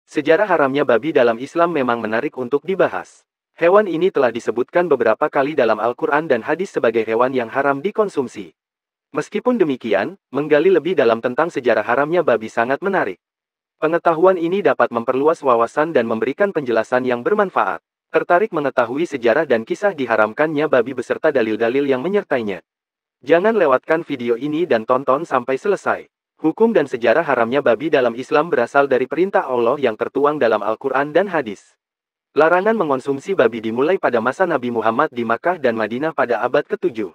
Sejarah haramnya babi dalam Islam memang menarik untuk dibahas. Hewan ini telah disebutkan beberapa kali dalam Al-Quran dan hadis sebagai hewan yang haram dikonsumsi. Meskipun demikian, menggali lebih dalam tentang sejarah haramnya babi sangat menarik. Pengetahuan ini dapat memperluas wawasan dan memberikan penjelasan yang bermanfaat. Tertarik mengetahui sejarah dan kisah diharamkannya babi beserta dalil-dalil yang menyertainya? Jangan lewatkan video ini dan tonton sampai selesai. Hukum dan sejarah haramnya babi dalam Islam berasal dari perintah Allah yang tertuang dalam Al-Quran dan hadis. Larangan mengonsumsi babi dimulai pada masa Nabi Muhammad di Makkah dan Madinah pada abad ke-7.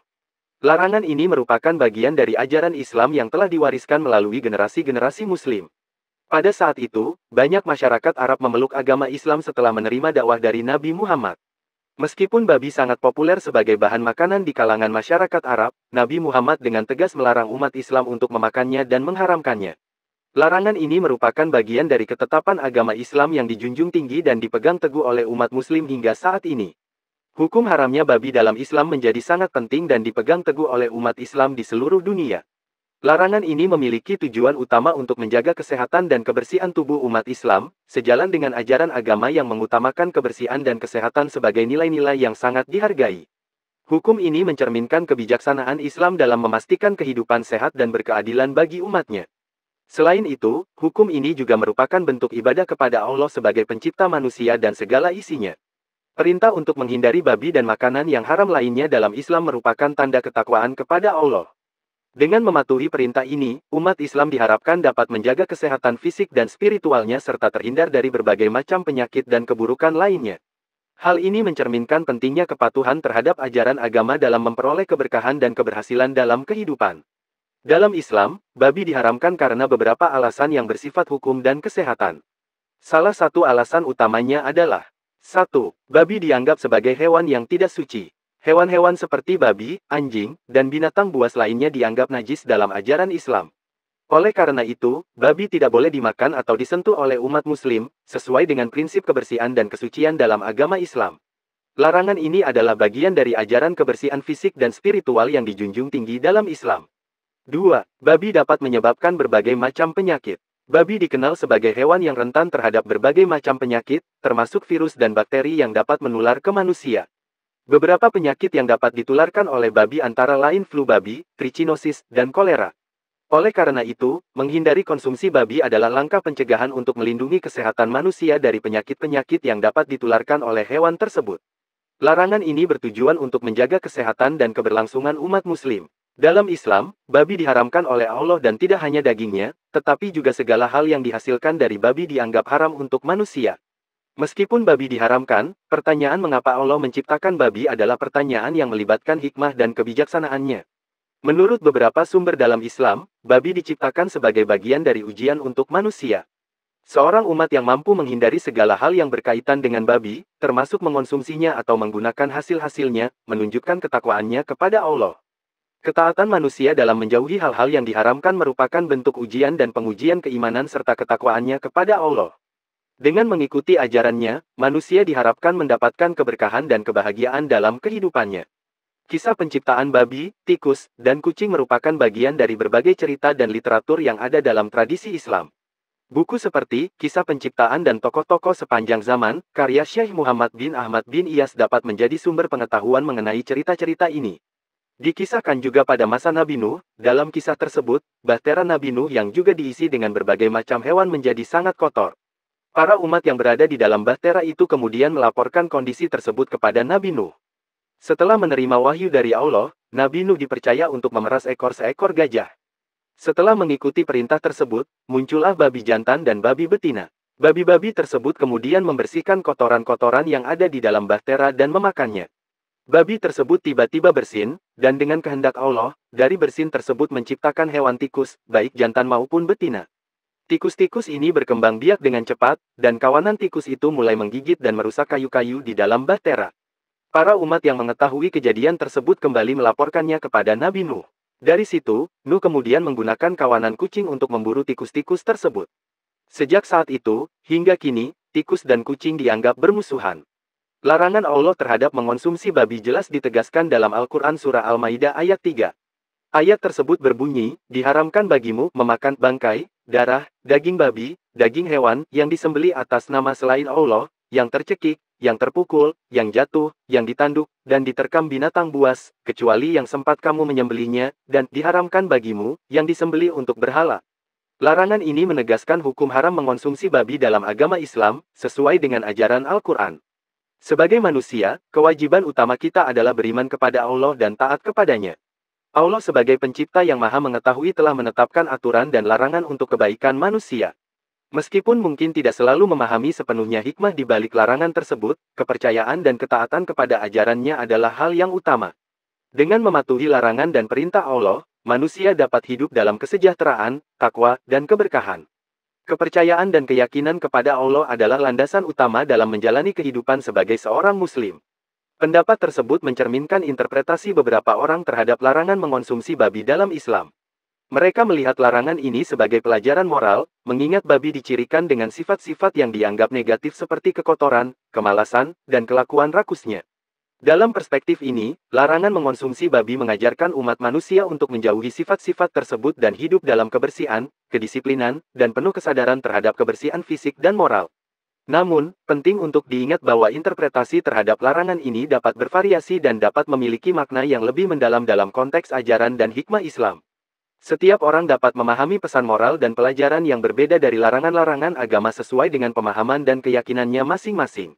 Larangan ini merupakan bagian dari ajaran Islam yang telah diwariskan melalui generasi-generasi Muslim. Pada saat itu, banyak masyarakat Arab memeluk agama Islam setelah menerima dakwah dari Nabi Muhammad. Meskipun babi sangat populer sebagai bahan makanan di kalangan masyarakat Arab, Nabi Muhammad dengan tegas melarang umat Islam untuk memakannya dan mengharamkannya. Larangan ini merupakan bagian dari ketetapan agama Islam yang dijunjung tinggi dan dipegang teguh oleh umat Muslim hingga saat ini. Hukum haramnya babi dalam Islam menjadi sangat penting dan dipegang teguh oleh umat Islam di seluruh dunia. Larangan ini memiliki tujuan utama untuk menjaga kesehatan dan kebersihan tubuh umat Islam, sejalan dengan ajaran agama yang mengutamakan kebersihan dan kesehatan sebagai nilai-nilai yang sangat dihargai. Hukum ini mencerminkan kebijaksanaan Islam dalam memastikan kehidupan sehat dan berkeadilan bagi umatnya. Selain itu, hukum ini juga merupakan bentuk ibadah kepada Allah sebagai pencipta manusia dan segala isinya. Perintah untuk menghindari babi dan makanan yang haram lainnya dalam Islam merupakan tanda ketakwaan kepada Allah. Dengan mematuhi perintah ini, umat Islam diharapkan dapat menjaga kesehatan fisik dan spiritualnya serta terhindar dari berbagai macam penyakit dan keburukan lainnya. Hal ini mencerminkan pentingnya kepatuhan terhadap ajaran agama dalam memperoleh keberkahan dan keberhasilan dalam kehidupan. Dalam Islam, babi diharamkan karena beberapa alasan yang bersifat hukum dan kesehatan. Salah satu alasan utamanya adalah 1. Babi dianggap sebagai hewan yang tidak suci. Hewan-hewan seperti babi, anjing, dan binatang buas lainnya dianggap najis dalam ajaran Islam. Oleh karena itu, babi tidak boleh dimakan atau disentuh oleh umat Muslim, sesuai dengan prinsip kebersihan dan kesucian dalam agama Islam. Larangan ini adalah bagian dari ajaran kebersihan fisik dan spiritual yang dijunjung tinggi dalam Islam. 2. Babi dapat menyebabkan berbagai macam penyakit. Babi dikenal sebagai hewan yang rentan terhadap berbagai macam penyakit, termasuk virus dan bakteri yang dapat menular ke manusia. Beberapa penyakit yang dapat ditularkan oleh babi antara lain flu babi, trichinosis, dan kolera. Oleh karena itu, menghindari konsumsi babi adalah langkah pencegahan untuk melindungi kesehatan manusia dari penyakit-penyakit yang dapat ditularkan oleh hewan tersebut. Larangan ini bertujuan untuk menjaga kesehatan dan keberlangsungan umat Muslim. Dalam Islam, babi diharamkan oleh Allah dan tidak hanya dagingnya, tetapi juga segala hal yang dihasilkan dari babi dianggap haram untuk manusia. Meskipun babi diharamkan, pertanyaan mengapa Allah menciptakan babi adalah pertanyaan yang melibatkan hikmah dan kebijaksanaannya. Menurut beberapa sumber dalam Islam, babi diciptakan sebagai bagian dari ujian untuk manusia. Seorang umat yang mampu menghindari segala hal yang berkaitan dengan babi, termasuk mengonsumsinya atau menggunakan hasil-hasilnya, menunjukkan ketakwaannya kepada Allah. Ketaatan manusia dalam menjauhi hal-hal yang diharamkan merupakan bentuk ujian dan pengujian keimanan serta ketakwaannya kepada Allah. Dengan mengikuti ajarannya, manusia diharapkan mendapatkan keberkahan dan kebahagiaan dalam kehidupannya. Kisah penciptaan babi, tikus, dan kucing merupakan bagian dari berbagai cerita dan literatur yang ada dalam tradisi Islam. Buku seperti Kisah Penciptaan dan Tokoh-tokoh Sepanjang Zaman, karya Syekh Muhammad bin Ahmad bin Iyas dapat menjadi sumber pengetahuan mengenai cerita-cerita ini. Dikisahkan juga pada masa Nabi Nuh, dalam kisah tersebut, bahtera Nabi Nuh yang juga diisi dengan berbagai macam hewan menjadi sangat kotor. Para umat yang berada di dalam bahtera itu kemudian melaporkan kondisi tersebut kepada Nabi Nuh. Setelah menerima wahyu dari Allah, Nabi Nuh dipercaya untuk memeras seekor gajah. Setelah mengikuti perintah tersebut, muncullah babi jantan dan babi betina. Babi-babi tersebut kemudian membersihkan kotoran-kotoran yang ada di dalam bahtera dan memakannya. Babi tersebut tiba-tiba bersin, dan dengan kehendak Allah, dari bersin tersebut menciptakan hewan tikus, baik jantan maupun betina. Tikus-tikus ini berkembang biak dengan cepat, dan kawanan tikus itu mulai menggigit dan merusak kayu-kayu di dalam bahtera. Para umat yang mengetahui kejadian tersebut kembali melaporkannya kepada Nabi Nuh. Dari situ, Nuh kemudian menggunakan kawanan kucing untuk memburu tikus-tikus tersebut. Sejak saat itu, hingga kini, tikus dan kucing dianggap bermusuhan. Larangan Allah terhadap mengonsumsi babi jelas ditegaskan dalam Al-Quran Surah Al-Maidah ayat 3. Ayat tersebut berbunyi, diharamkan bagimu memakan bangkai, darah, daging babi, daging hewan yang disembelih atas nama selain Allah, yang tercekik, yang terpukul, yang jatuh, yang ditanduk, dan diterkam binatang buas, kecuali yang sempat kamu menyembelihnya, dan diharamkan bagimu, yang disembelih untuk berhala. Larangan ini menegaskan hukum haram mengonsumsi babi dalam agama Islam, sesuai dengan ajaran Al-Quran. Sebagai manusia, kewajiban utama kita adalah beriman kepada Allah dan taat kepadanya. Allah sebagai pencipta yang maha mengetahui telah menetapkan aturan dan larangan untuk kebaikan manusia. Meskipun mungkin tidak selalu memahami sepenuhnya hikmah di balik larangan tersebut, kepercayaan dan ketaatan kepada ajarannya adalah hal yang utama. Dengan mematuhi larangan dan perintah Allah, manusia dapat hidup dalam kesejahteraan, takwa, dan keberkahan. Kepercayaan dan keyakinan kepada Allah adalah landasan utama dalam menjalani kehidupan sebagai seorang Muslim. Pendapat tersebut mencerminkan interpretasi beberapa orang terhadap larangan mengonsumsi babi dalam Islam. Mereka melihat larangan ini sebagai pelajaran moral, mengingat babi dicirikan dengan sifat-sifat yang dianggap negatif seperti kekotoran, kemalasan, dan kelakuan rakusnya. Dalam perspektif ini, larangan mengonsumsi babi mengajarkan umat manusia untuk menjauhi sifat-sifat tersebut dan hidup dalam kebersihan, kedisiplinan, dan penuh kesadaran terhadap kebersihan fisik dan moral. Namun, penting untuk diingat bahwa interpretasi terhadap larangan ini dapat bervariasi dan dapat memiliki makna yang lebih mendalam dalam konteks ajaran dan hikmah Islam. Setiap orang dapat memahami pesan moral dan pelajaran yang berbeda dari larangan-larangan agama sesuai dengan pemahaman dan keyakinannya masing-masing.